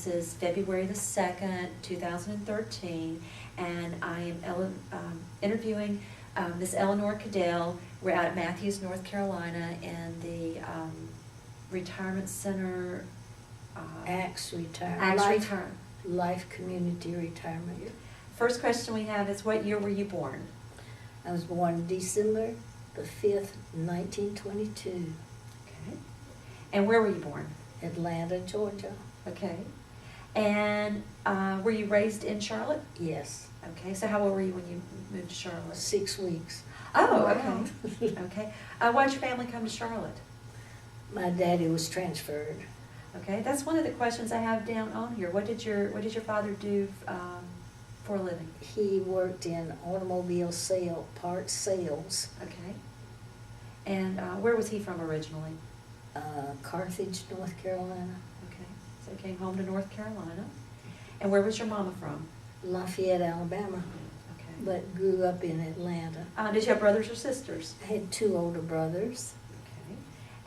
This is February the 2nd, 2013, and I am interviewing Miss Elinor Caddell. We're out at Matthews, North Carolina, in the retirement center. Axe Retirement. Axe Life, Retirement. Life Community Retirement. First question we have is, what year were you born? I was born December the 5th, 1922. Okay. And where were you born? Atlanta, Georgia. Okay. And were you raised in Charlotte? Yes. Okay. So how old were you when you moved to Charlotte? 6 weeks. Oh, Wow. okay. Okay. Why did your family come to Charlotte? My daddy was transferred. Okay, that's one of the questions I have down on here. What did your father do for a living? He worked in automobile parts sales. Okay. And where was he from originally? Carthage, North Carolina. Okay, so he came home to North Carolina. And where was your mama from? Lafayette, Alabama, Okay. but grew up in Atlanta. Did you have brothers or sisters? I had 2 older brothers. Okay.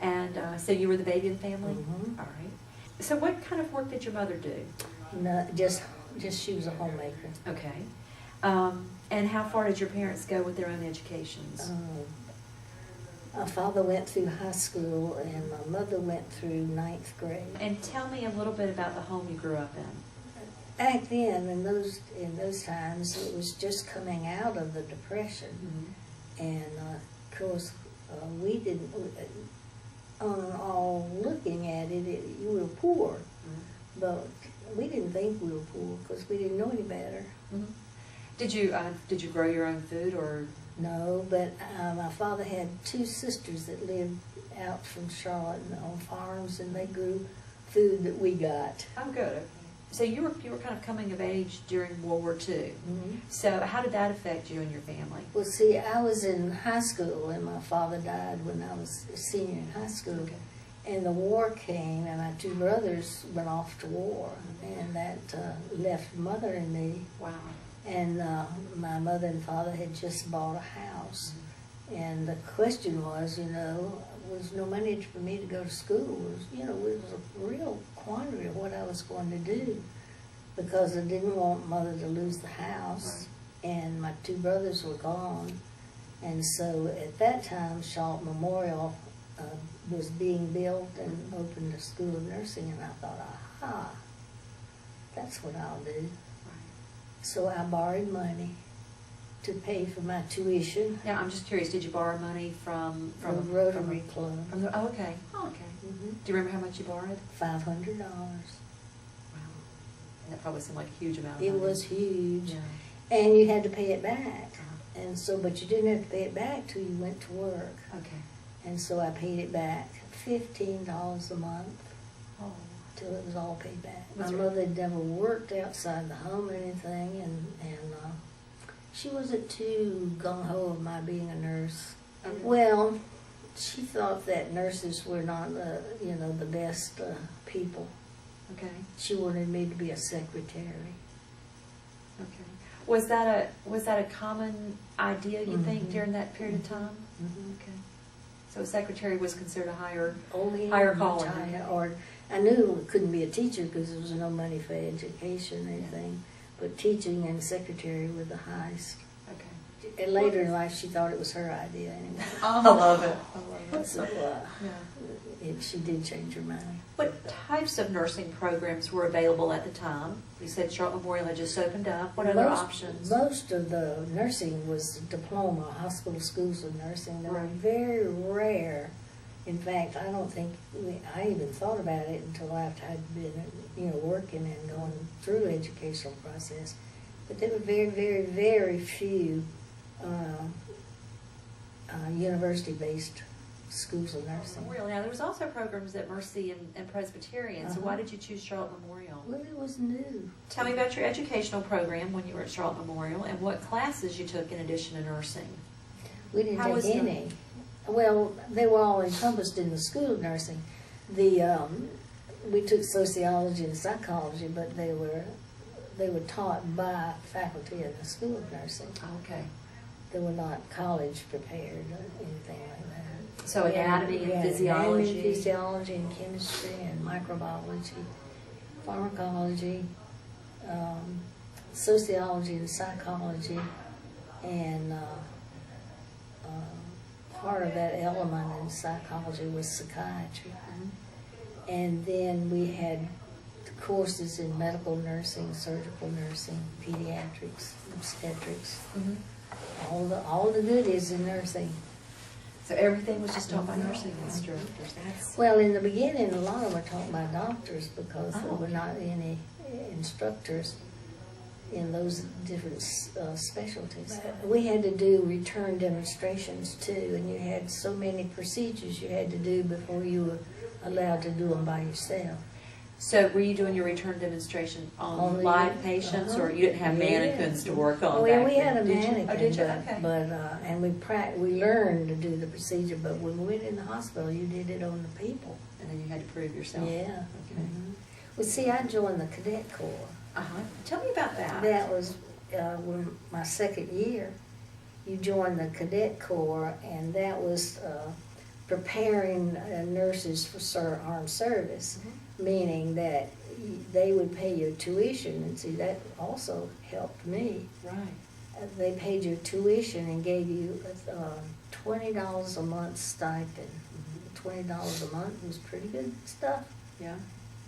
And so you were the baby of the family? Mhm. All right. So what kind of work did your mother do? No, just she was a homemaker. Okay. And how far did your parents go with their own educations? My father went through high school and my mother went through 9th grade. And tell me a little bit about the home you grew up in. Back then, in those times, it was just coming out of the Depression. Mm-hmm. And of course, we didn't, on all looking at it, you were poor. Mm-hmm. But we didn't think we were poor because we didn't know any better. Mm-hmm. Did you grow your own food or? No, but my father had 2 sisters that lived out from Charlotte on farms, and they grew food that we got. Oh, good. So you were kind of coming of age during World War II. Mm-hmm. So how did that affect you and your family? Well, see, I was in high school, and my father died when I was a senior in high school. Okay. And the war came, and my 2 brothers went off to war, and that left Mother and me. Wow. And my mother and father had just bought a house. And the question was, was no money for me to go to school. It was a real quandary of what I was going to do, because I didn't want Mother to lose the house, and my 2 brothers were gone. And so at that time, Charlotte Memorial was being built and opened a school of nursing, and I thought, aha, that's what I'll do. So I borrowed money to pay for my tuition. Now, I'm just curious, did you borrow money from the Rotary Club. Oh, okay. Oh, okay. Mm-hmm. Do you remember how much you borrowed? $500. Wow. That probably seemed like a huge amount of money. It was huge. Yeah. And you had to pay it back. Uh-huh. And so, but you didn't have to pay it back till you went to work. Okay. And so I paid it back, $15 a month, Oh. till it was all paid back. My That's mother had never worked outside the home or anything, and she wasn't too gung-ho of my being a nurse. Okay. Well, she thought that nurses were not, the best people. Okay. She wanted me to be a secretary. Okay. Was that a common idea, you think, Mhm. during that period of time? Mm-hmm. Okay. So a secretary was considered a higher Only higher calling. Or I knew it couldn't be a teacher because there was no money for education or anything. But teaching and secretary were the highest. Okay. And later in life, she thought it was her idea anyway. I love it. I love it. So Yeah. she did change her mind. What types of nursing programs were available at the time? You said Charlotte Memorial had just opened up. What other options? Most of the nursing was diploma, hospital schools of nursing. They were very rare. In fact, I don't think I even thought about it until after I'd been, working and going through the educational process. But there were very, very, very few university-based schools of nursing. Really? Now, there was also programs at Mercy and Presbyterian, so why did you choose Charlotte Memorial? Well, it was new. Tell me about your educational program when you were at Charlotte Memorial and what classes you took in addition to nursing. We didn't How was take any. Well, they were all encompassed in the school of nursing. We took sociology and psychology, but they were taught by faculty in the school of nursing. Okay. They were not college prepared or anything like that. So anatomy and physiology. Anatomy, physiology and chemistry and microbiology. pharmacology, sociology and psychology, and part of that element in psychology was psychiatry. And then we had courses in medical nursing, surgical nursing, pediatrics, obstetrics, all the goodies in nursing. So everything was just taught by nursing instructors. That's Well, in the beginning, a lot of them were taught by doctors because there were not any instructors in those different specialties. We had to do return demonstrations too, and you had so many procedures you had to do before you were allowed to do them by yourself. So were you doing your return demonstration on the- live patients, or you didn't have mannequins to work on? Oh, yeah, back we then? had a Did you? mannequin, Oh, did you? Okay. and we learned to do the procedure. But when we went in the hospital, you did it on the people. And then you had to prove yourself. Yeah. Okay. Well, see, I joined the Cadet Corps. Tell me about that. That was when my second year. You joined the Cadet Corps, and that was preparing nurses for armed service, meaning that they would pay your tuition, and see, that also helped me. Right. They paid your tuition and gave you $20 a month stipend. $20 a month was pretty good stuff. Yeah.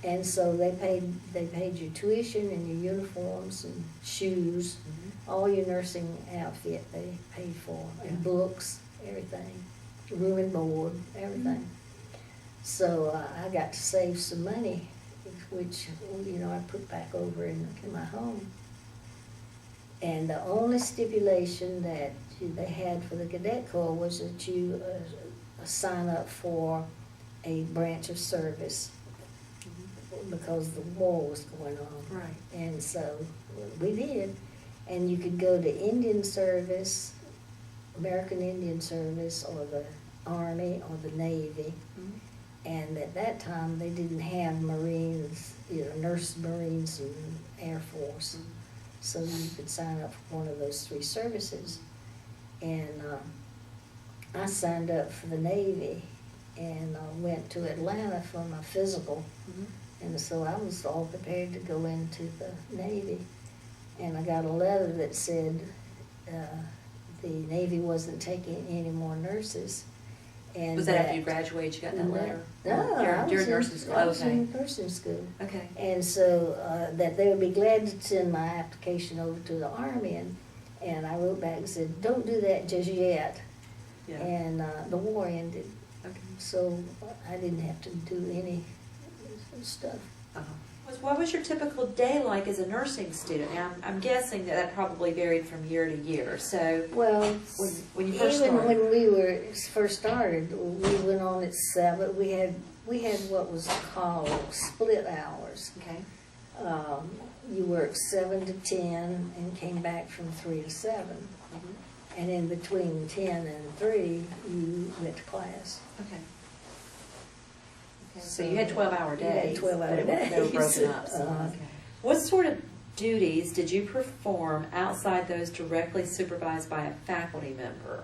And so they paid your tuition and your uniforms and shoes, all your nursing outfit they paid for, and books, everything, room and board, everything. So I got to save some money, which I put back over in my home. And the only stipulation that they had for the Cadet Corps was that you sign up for a branch of service, because the war was going on. Right. And so we did. And you could go to Indian service, American Indian service, or the Army, or the Navy. And at that time, they didn't have Marines, nurse Marines and Air Force. So you could sign up for one of those three services. And I signed up for the Navy and went to Atlanta for my physical. And so I was all prepared to go into the Navy. And I got a letter that said the Navy wasn't taking any more nurses. And Was that after you graduated, you got that letter? No, I During was nursing school. I was Okay. in nursing school. Okay. And so that they would be glad to send my application over to the Army. And I wrote back and said, don't do that just yet. Yeah. And the war ended. Okay. So I didn't have to do any stuff. What was your typical day like as a nursing student? Now, I'm guessing that probably varied from year to year. So, Well, when you first even started, when we first started, we went on at 7. We had what was called split hours. okay, You worked 7 to 10 and came back from 3 to 7. And in between 10 and 3, you went to class. okay. So you had 12-hour days. Yeah, 12-hour but they were days. broken up. So, okay. What sort of duties did you perform outside those directly supervised by a faculty member?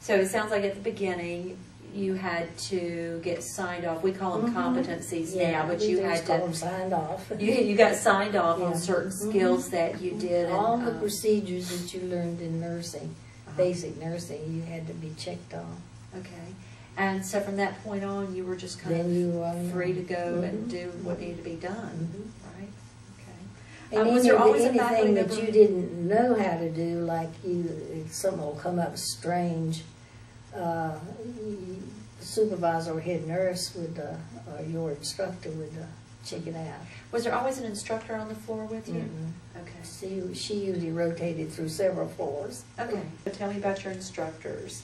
So it sounds like at the beginning you had to get signed off. We call them competencies now, but you had call to. them signed off. You got signed off on Yeah. certain skills that you did. All and, the procedures that you learned in nursing, basic nursing, you had to be checked off. Okay. And so from that point on, you were just kind Then you were of free to go and do what needed to be done, right? Okay. And Was there always a faculty anything that member? you didn't know how to do, like if something will come up strange, the supervisor or head nurse would, or your instructor would check it out. Was there always an instructor on the floor with you? Okay. She usually rotated through several floors. Okay. So tell me about your instructors.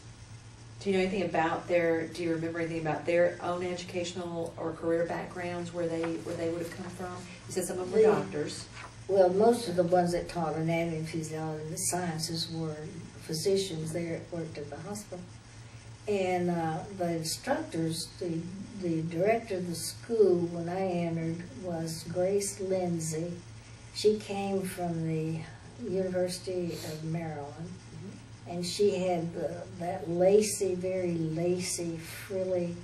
Do you know anything about do you remember anything about their own educational or career backgrounds, where they would have come from? You said some of them were doctors. Well, most of the ones that taught anatomy and physiology and the sciences were physicians there that worked at the hospital. And the instructors, the director of the school when I entered was Grace Lindsay. She came from the University of Maryland. And she had that lacy, very lacy, frilly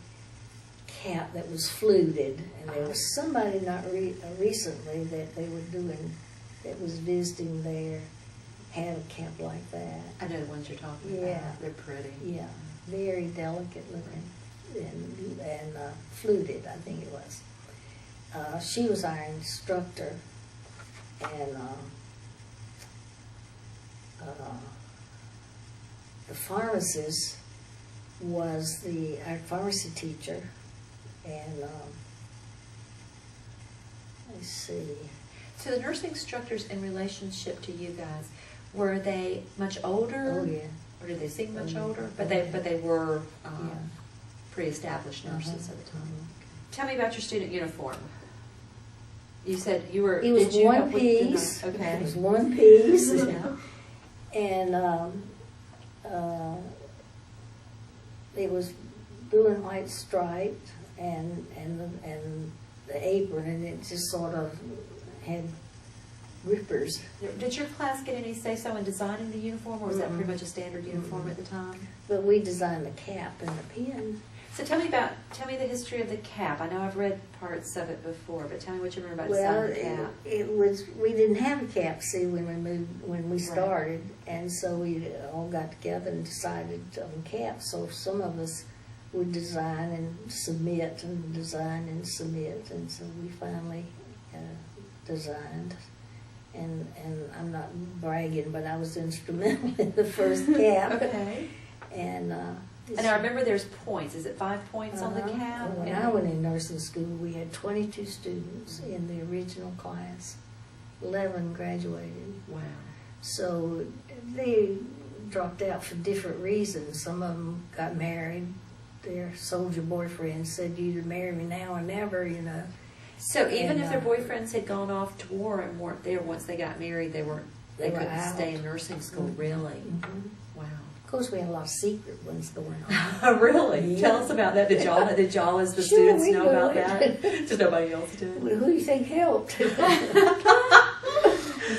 cap that was fluted, and there was somebody not recently that they were doing, that was visiting there, had a cap like that. I know the ones you're talking Yeah. about. They're pretty. Yeah, very delicate looking, and fluted, I think it was. She was our instructor, and the pharmacist was our pharmacy teacher, and let's see. So the nursing instructors in relationship to you guys, were they much older? Oh yeah. Or did they seem much Oh, yeah. older? But Oh, they yeah. but they were Yeah. pre-established nurses at the time. Mhm. Tell me about your student uniform. You said you were. It was did you one help with the piece. Okay. It was one piece. Yeah. And it was blue and white striped, and the apron, and it just sort of had rippers. Did your class get any say-so in designing the uniform, or was that pretty much a standard uniform at the time? But we designed the cap and the pin. So tell me the history of the cap. I know I've read parts of it before, but tell me what you remember about Well, designing the cap. we didn't have a cap, see, when we Right. started, and so we all got together and decided on caps. So some of us would design and submit, and design and submit, and so we finally designed. And I'm not bragging, but I was instrumental in the first cap. Okay. And I remember there's points. Is it 5 points on the Uh-huh. cap? When I went in nursing school, we had 22 students in the original class. 11 graduated. Wow. So they dropped out for different reasons. Some of them got married. Their soldier boyfriend said, "You either marry me now or never," you know. So even And, if their boyfriends had gone off to war and weren't there once they got married, they They were couldn't out. stay in nursing school. Really? Mhm. Wow. Of course, we had a lot of secret ones going on. Oh, really? Yeah. Tell us about that. Did y'all as the Sure, students we know knew about it. that? Just nobody else did. Who do you think helped? Is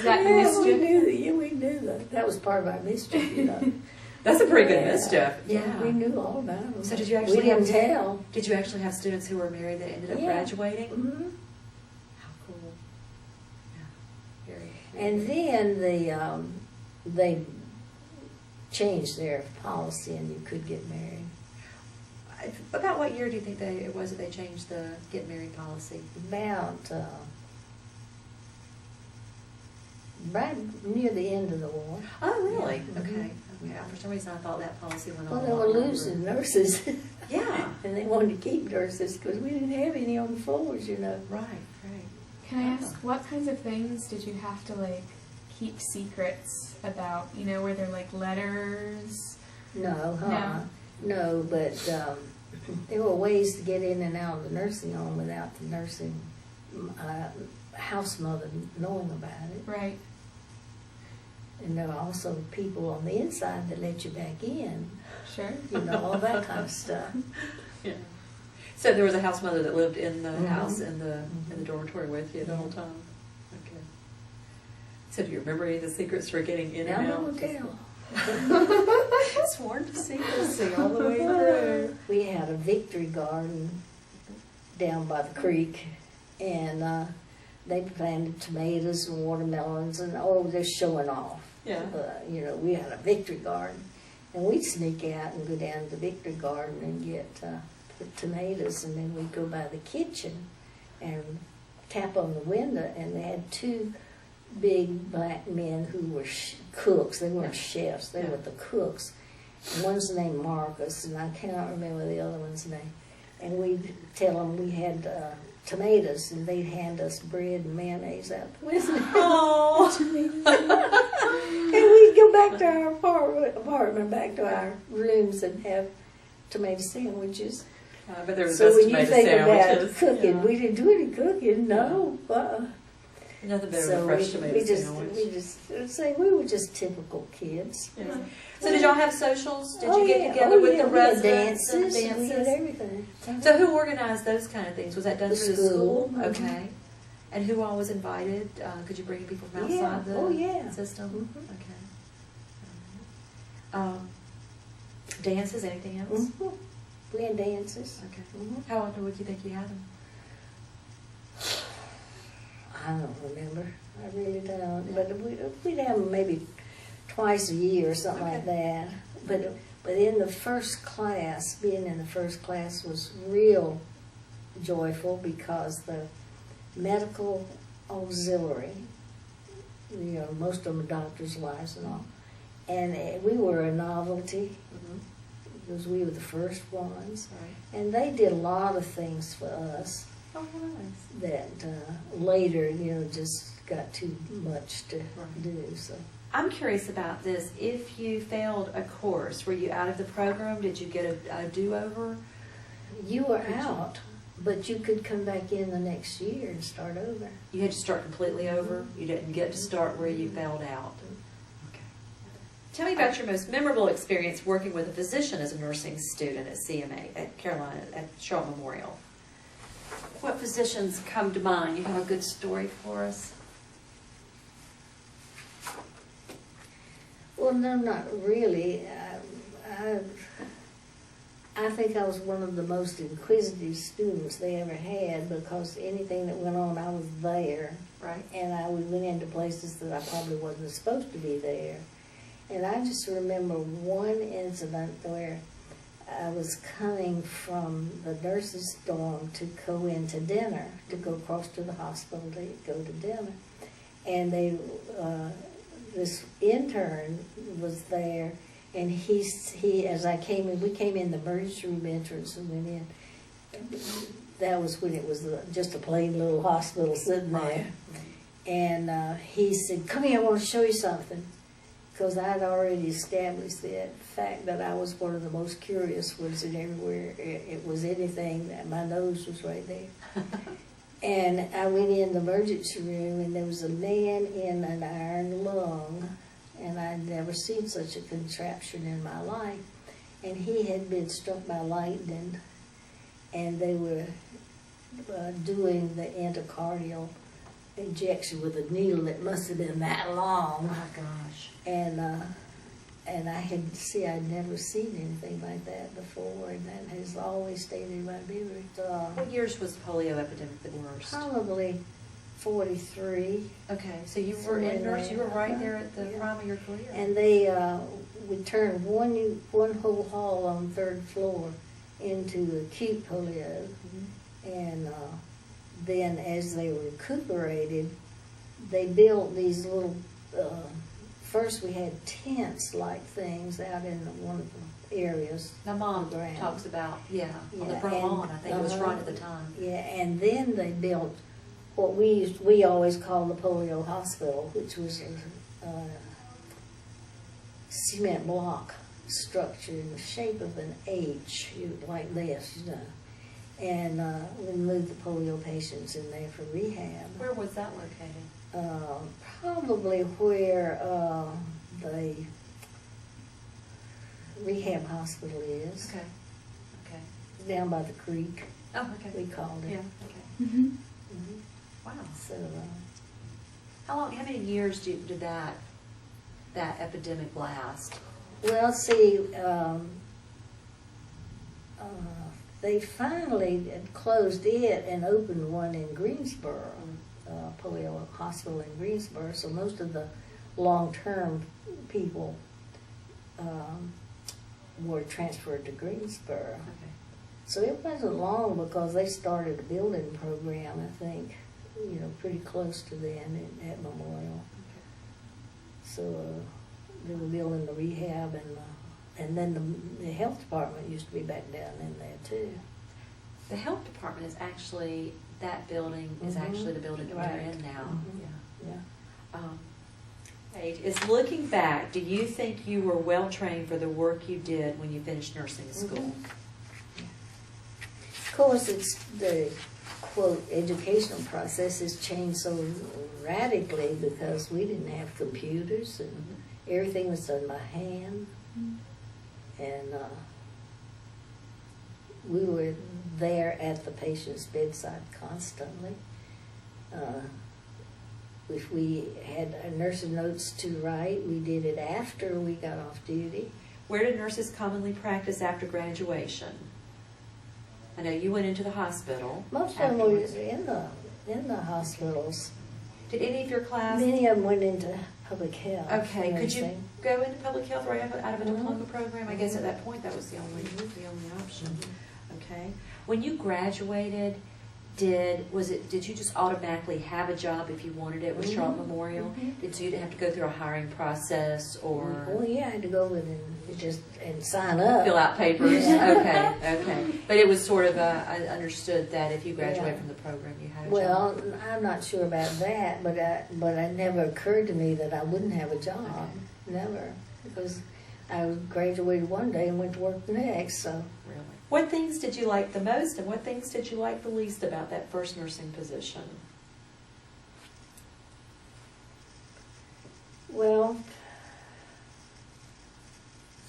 that Yeah, mischief? we knew that. That was part of our mischief, you know. That's a pretty good Yeah. mischief. Yeah, we knew all about them. So did you actually We didn't have- tell. Did you actually have students who were married that ended up Yeah. graduating? Mhm. How cool. Yeah. Very. And then they changed their policy, and you could get married. About what year do you think it was that they changed the get married policy? About right near the end of the war. Oh, really? Yeah. Okay. Mhm. Okay. For some reason, I thought that policy went Well, on. they a were lot longer. losing nurses. Yeah. And they wanted to keep nurses because we didn't have any on the floors, you know. Right. Right. Can I ask, what kinds of things did you have to, like, keep secrets about? You know, were there, like, letters? No, no, but there were ways to get in and out of the nursing home without the nursing house mother knowing about it. Right. And there were also people on the inside that let you back in, Sure. you know, all that kind of stuff. Yeah. So there was a house mother that lived in the Mhm. house in the dormitory with you the whole time. Okay. So do you remember any of the secrets for getting in Now and I out? will tell. Sworn to secrecy all the way through. We had a victory garden down by the creek, and they planted tomatoes and watermelons, and they're showing off. Yeah. You know, we had a victory garden, and we'd sneak out and go down to the victory garden and get the tomatoes, and then we'd go by the kitchen and tap on the window, and they had two big black men who were cooks. They weren't chefs, they were the cooks. And one's named Marcus, and I cannot remember the other one's name. And we'd tell them we had tomatoes, and they'd hand us bread and mayonnaise out the window. Oh. And we'd go back to our apartment, back to our rooms, and have tomato sandwiches. But there was So best when you tomato think sandwiches. about cooking, Yeah. we didn't do any cooking, no. Nothing better So than a fresh tomato we sandwich. just say we were just typical kids. Yeah. So did y'all have socials? Did Oh, you get yeah. together Oh, with yeah. the We had residents and dances, dances? we had everything. So who organized those kind of things? Was that done The through the school? school. Okay. And who all was invited? Could you bring people from outside Yeah. the Oh, yeah. system? Mhm. Okay. Dances, anything else? Mhm. We had dances. Okay. Mhm. How often would you think you had them? I don't remember. I really don't. But we'd have them maybe twice a year or something like that. But in the first class, being in the first class was real joyful because the medical auxiliary, most of them are doctors' wives and all, and we were a novelty because we were the first ones. Right. And they did a lot of things for us. Oh, nice. That later, just got too much to Right. do. So I'm curious about this. If you failed a course, were you out of the program? Did you get a do-over? you were out, but you could come back in the next year and start over. You had to start completely over? You didn't get to start where you failed out? Okay. Tell me about your most memorable experience working with a physician as a nursing student at CMA, at Carolina, at Charlotte Memorial. What physicians come to mind? You have a good story for us? Well, no, not really. I think I was one of the most inquisitive students they ever had because anything that went on, I was there. Right. And we went into places that I probably wasn't supposed to be there. And I just remember one incident where I was coming from the nurses' dorm to go into dinner, to go across to the hospital to go to dinner. And this intern was there, and he as I came in, we came in the emergency room entrance and went in. That was when it was just a plain little hospital sitting there. And he said, "Come here, I want to show you something." Because I'd already established the fact that I was one of the most curious ones in everywhere. It was anything, that my nose was right there. And I went in the emergency room, and there was a man in an iron lung, and I'd never seen such a contraption in my life. And he had been struck by lightning, and they were doing the endocardial injection with a needle that must have been that long. Oh my gosh. And I'd never seen anything like that before, and that has always stayed in my memory. What years was the polio epidemic the worst? Probably 43. Okay, so you were in nurse, you were right there at the prime of your career. And we turned one whole hall on the 3rd floor into acute polio. And then as they recuperated, they built these little, first we had tents-like things out in one of the areas. My mom ground. talks about, on the Yeah, front and, lawn, I think it was right at the time. Yeah, and then they built what we always call the polio hospital, which was a cement block structure in the shape of an H, like this, And we moved the polio patients in there for rehab. Where was that located? Probably where the rehab hospital is. Okay. Okay. Down by the creek, Oh, okay. we called it. Yeah, okay. Mm-hmm. Mhm. Wow. So, How many years did that epidemic last? well, see, they finally closed it and opened one in Greensboro, polio hospital in Greensboro. So most of the long-term people were transferred to Greensboro. Okay. So it wasn't long because they started a building program, I think, pretty close to then at Memorial. So they were building the rehab, and then the health department used to be back down in there too. The health department is actually, that building is actually the building that we're in now. Mhm. Yeah. Paige, is looking back, do you think you were well trained for the work you did when you finished nursing school? Of course, it's the quote educational process has changed so radically because we didn't have computers and everything was done by hand, and we were there at the patient's bedside constantly. If we had nursing notes to write, we did it after we got off duty. Where did nurses commonly practice after graduation? I know you went into the hospital. Most of them were afterwards. in the hospitals. Did any of your class? Many of them went into public health. Okay, could you nursing. go into public health right out of a Mhm. diploma program? I guess at that point that was the only option. Okay. When you graduated, did you just automatically have a job if you wanted it with Charlotte Memorial? So you didn't have to go through a hiring process or Well, yeah, I had to go with and sign up. fill out papers? Yeah. Okay. But it was sort of I understood that if you graduated Yeah. from the program, you had a Well, job. I'm not sure about that, but it never occurred to me that I wouldn't have a job. Okay. Never, because I graduated one day and went to work the next. So, Really. What things did you like the most, and what things did you like the least about that first nursing position? well,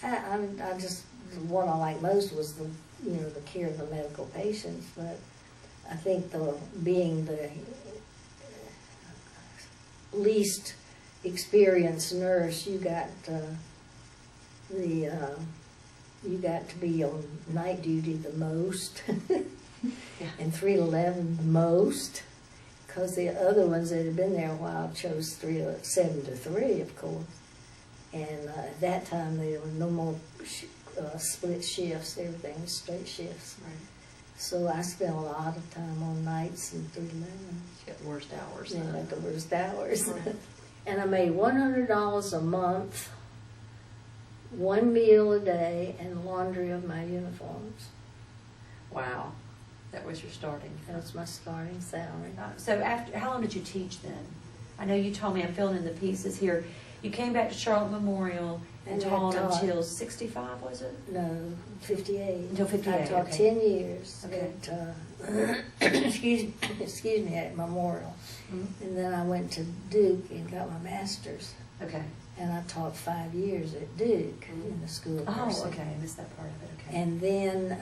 I just the one I liked most was the care of the medical patients, but I think being the least experienced nurse, you got you got to be on night duty the most, and 3 to 11 the most, because the other ones that had been there a while chose 7 to 3, of course. And at that time there were no more split shifts; everything was straight shifts. Right. So I spent a lot of time on nights and 3 to 11. You got the worst hours. Yeah, then. at the worst hours. Right. And I made $100 a month, 1 meal a day, and laundry of my uniforms. Wow. That was your starting. That was my starting salary. So how long did you teach then? I know you told me, I'm filling in the pieces here. You came back to Charlotte Memorial and And I taught taught- until 65, was it? No, 58. Until 58, I taught okay. 10 years Okay. at, excuse me, at Memorial. Mm-hmm. And then I went to Duke and got my master's. Okay. And I taught 5 years at Duke in the school of Oh, nursing. okay. I missed that part of it. Okay. And then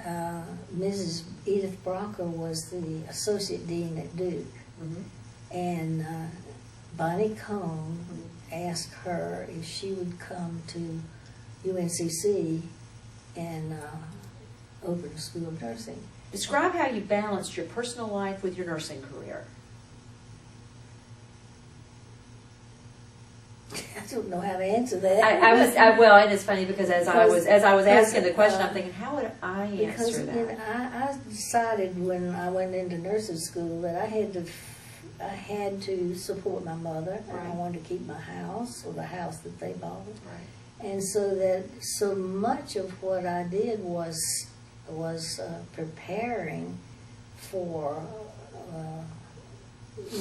Mrs. Edith Brocker was the associate dean at Duke. Mm-hmm. And Bonnie Cone asked her if she would come to UNCC and open a school of nursing. Describe how you balanced your personal life with your nursing career. I don't know how to answer that. Well, and it's funny because as I was asking the question, because, I'm thinking, how would I because answer that? I decided when I went into nursing school that I had to support my mother, and I Right. wanted to keep my house, or the house that they bought. Right. And so much of what I did was preparing for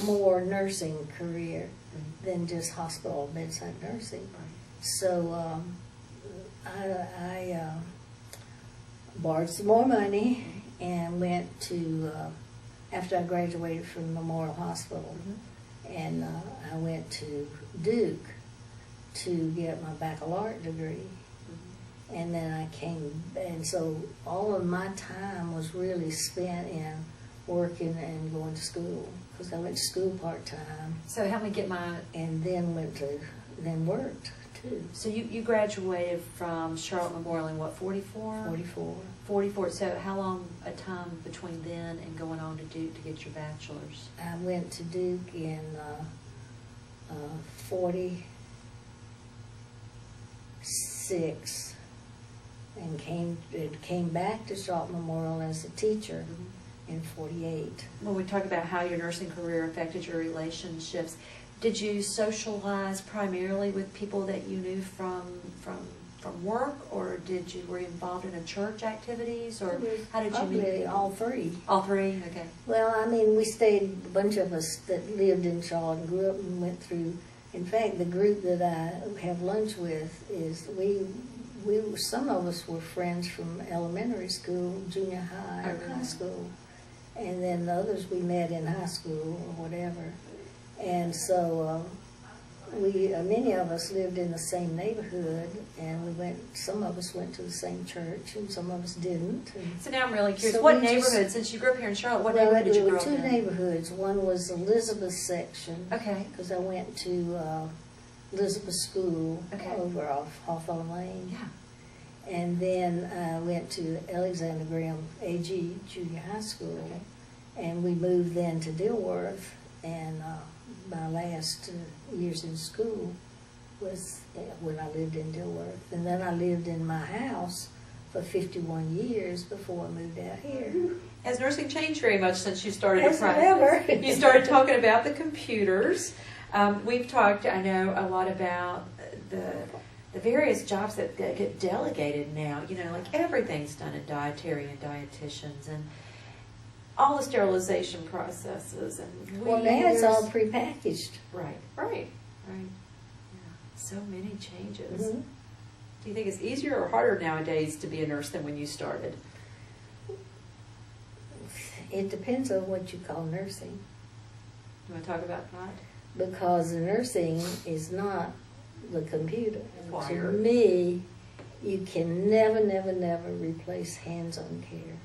more nursing career than just hospital bedside nursing. Right. So I borrowed some more money and went to, after I graduated from Memorial Hospital, and I went to Duke to get my baccalaureate degree. And then I came, and so all of my time was really spent in working and going to school, because I went to school part-time So help me get my. and then worked too. So you graduated from Charlotte Memorial in what, 44? 44. 44. So how long a time between then and going on to Duke to get your bachelor's? I went to Duke in 46 and came back to Charlotte Memorial as a teacher in 48. When we talk about how your nursing career affected your relationships, did you socialize primarily with people that you knew from work, or were you involved in a church activities, or how did you meet? Probably all three. All three? Okay. Well, I mean, we stayed, a bunch of us that lived in Charlotte and grew up and went through. In fact, the group that I have lunch with is some of us were friends from elementary school, junior high, and high school. And then the others we met in high school or whatever. And so many of us lived in the same neighborhood, and some of us went to the same church, and some of us didn't. And So now I'm really curious. So What we just- neighborhood, since you grew up here in Charlotte, what neighborhood did you there grow were up two in? neighborhoods. One was Elizabeth section, Okay. because I went to Elizabeth School Okay. over off Hawthorne Lane. Yeah. And then I went to Alexander Graham AG Junior High School, Okay. and we moved then to Dilworth. And my last years in school was when I lived in Dilworth. And then I lived in my house for 51 years before I moved out here. Has nursing changed very much since you started to As practice? ever. You started talking about the computers. We've talked, I know, a lot about the various jobs that get delegated now. You know, like everything's done in dietary and dietitians and all the sterilization processes. And Well, now it's all prepackaged. Right. Yeah. So many changes. Mm-hmm. Do you think it's easier or harder nowadays to be a nurse than when you started? It depends on what you call nursing, You want to talk about that? because nursing is not the computer. Wire. To me, you can never replace hands-on care.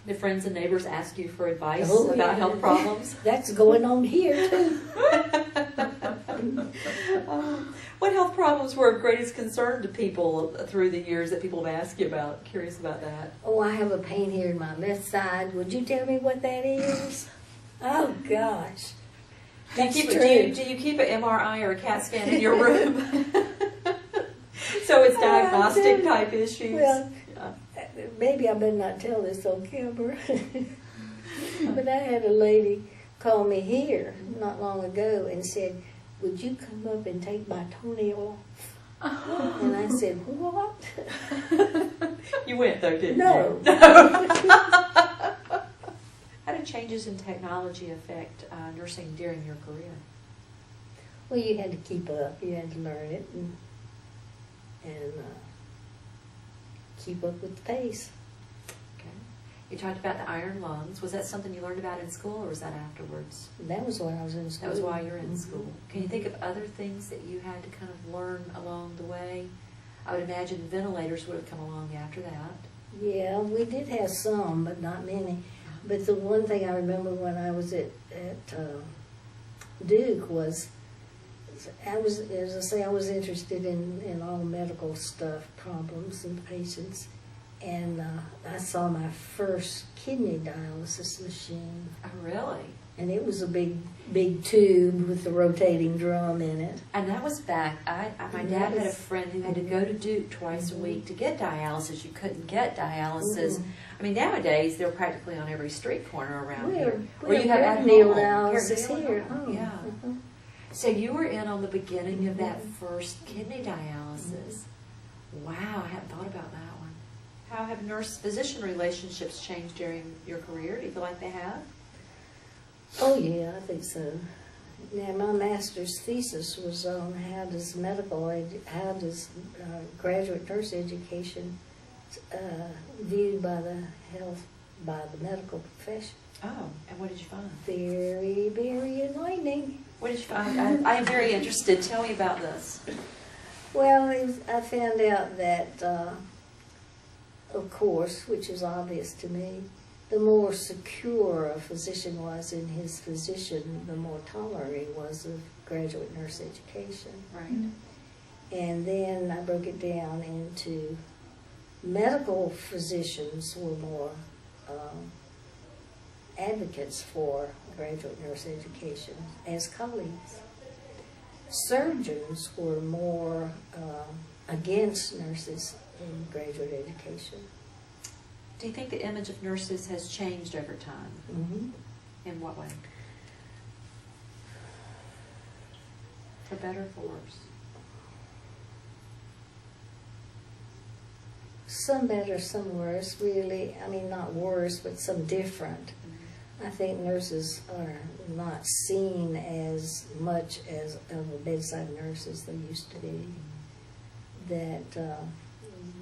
Do friends and neighbors ask you for advice Oh, about yeah. health problems? That's going on here too. What health problems were of greatest concern to people through the years that people have asked you about? Curious about that. Oh, I have a pain here in my left side. Would you tell me what that is? Oh gosh, that's true. Do you keep an MRI or a CAT scan in your room? So it's diagnostic type issues. Well, Yeah. maybe I better not tell this on camera. But I had a lady call me here not long ago and said, "Would you come up and take my toenail off?" And I said, "What?" You went though, didn't No. you? How did changes in technology affect nursing during your career? Well, you had to keep up. You had to learn it and keep up with the pace. Okay. You talked about the iron lungs. Was that something you learned about in school, or was that afterwards? That was when I was in school. That was while you were in Mhm. school. Can you think of other things that you had to kind of learn along the way? I would imagine ventilators would have come along after that. Yeah, we did have some, but not many. But the one thing I remember when I was at Duke was, as I say, I was interested in all medical stuff, problems and patients. And I saw my first kidney dialysis machine. Oh, really? And it was a big tube with the rotating drum in it. And that was back, my dad had a friend who had to go to Duke twice a Mhm. week to get dialysis. You couldn't get dialysis. Mhm. I mean, nowadays, they're practically on every street corner around here. We you have at peritoneal home. dialysis Peritoneal here. at home, Oh, yeah. uh-huh. So you were in on the beginning of that first kidney dialysis. Wow, I hadn't thought about that one. How have nurse-physician relationships changed during your career? Do you feel like they have? Oh yeah, I think so. Now my master's thesis was on how does graduate nurse education viewed by the medical profession. Oh, and what did you find? Very enlightening. What did you find? I am very interested. Tell me about this. Well, I found out that, of course, which is obvious to me, the more secure a physician was in his physician, the more tolerant he was of graduate nurse education. Right. And then I broke it down into medical physicians were more advocates for graduate nurse education as colleagues. Surgeons were more against nurses in graduate education. Do you think the image of nurses has changed over time? Mm-hmm. In what way? For better or for worse? Some better, some worse, really. I mean, not worse, but some different. Mm-hmm. I think nurses are not seen as much as a bedside nurse as they used to be. That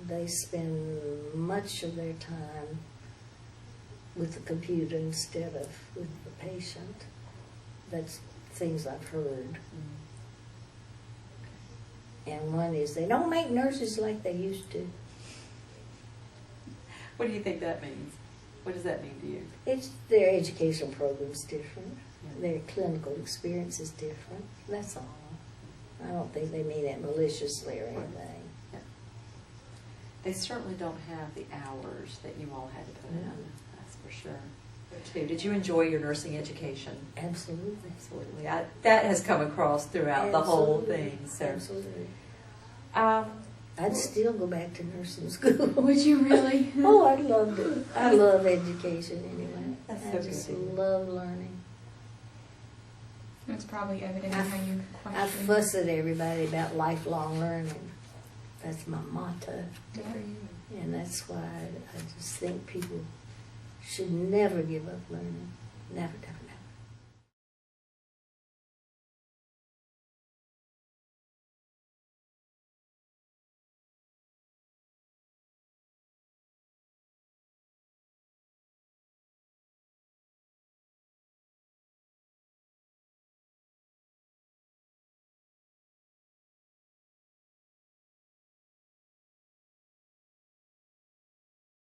they spend much of their time with the computer instead of with the patient. That's things I've heard. And one is they don't make nurses like they used to. What do you think that means? What does that mean to you? It's their educational program's different. Yeah. Their clinical experience is different. That's all. I don't think they mean that maliciously or anything. Yeah. They certainly don't have the hours that you all had to put in, that's for sure. Too. Did you enjoy your nursing education? Absolutely. Absolutely. That has come across throughout the whole thing. So. Absolutely. Um, I'd still go back to nursing school. Would you really? Oh, I loved it. I love education anyway. That's I so just good. love learning. It's probably evident in how you I question. fuss at everybody about lifelong learning. That's my motto. Yeah. And that's why I just think people should never give up learning. Never, never.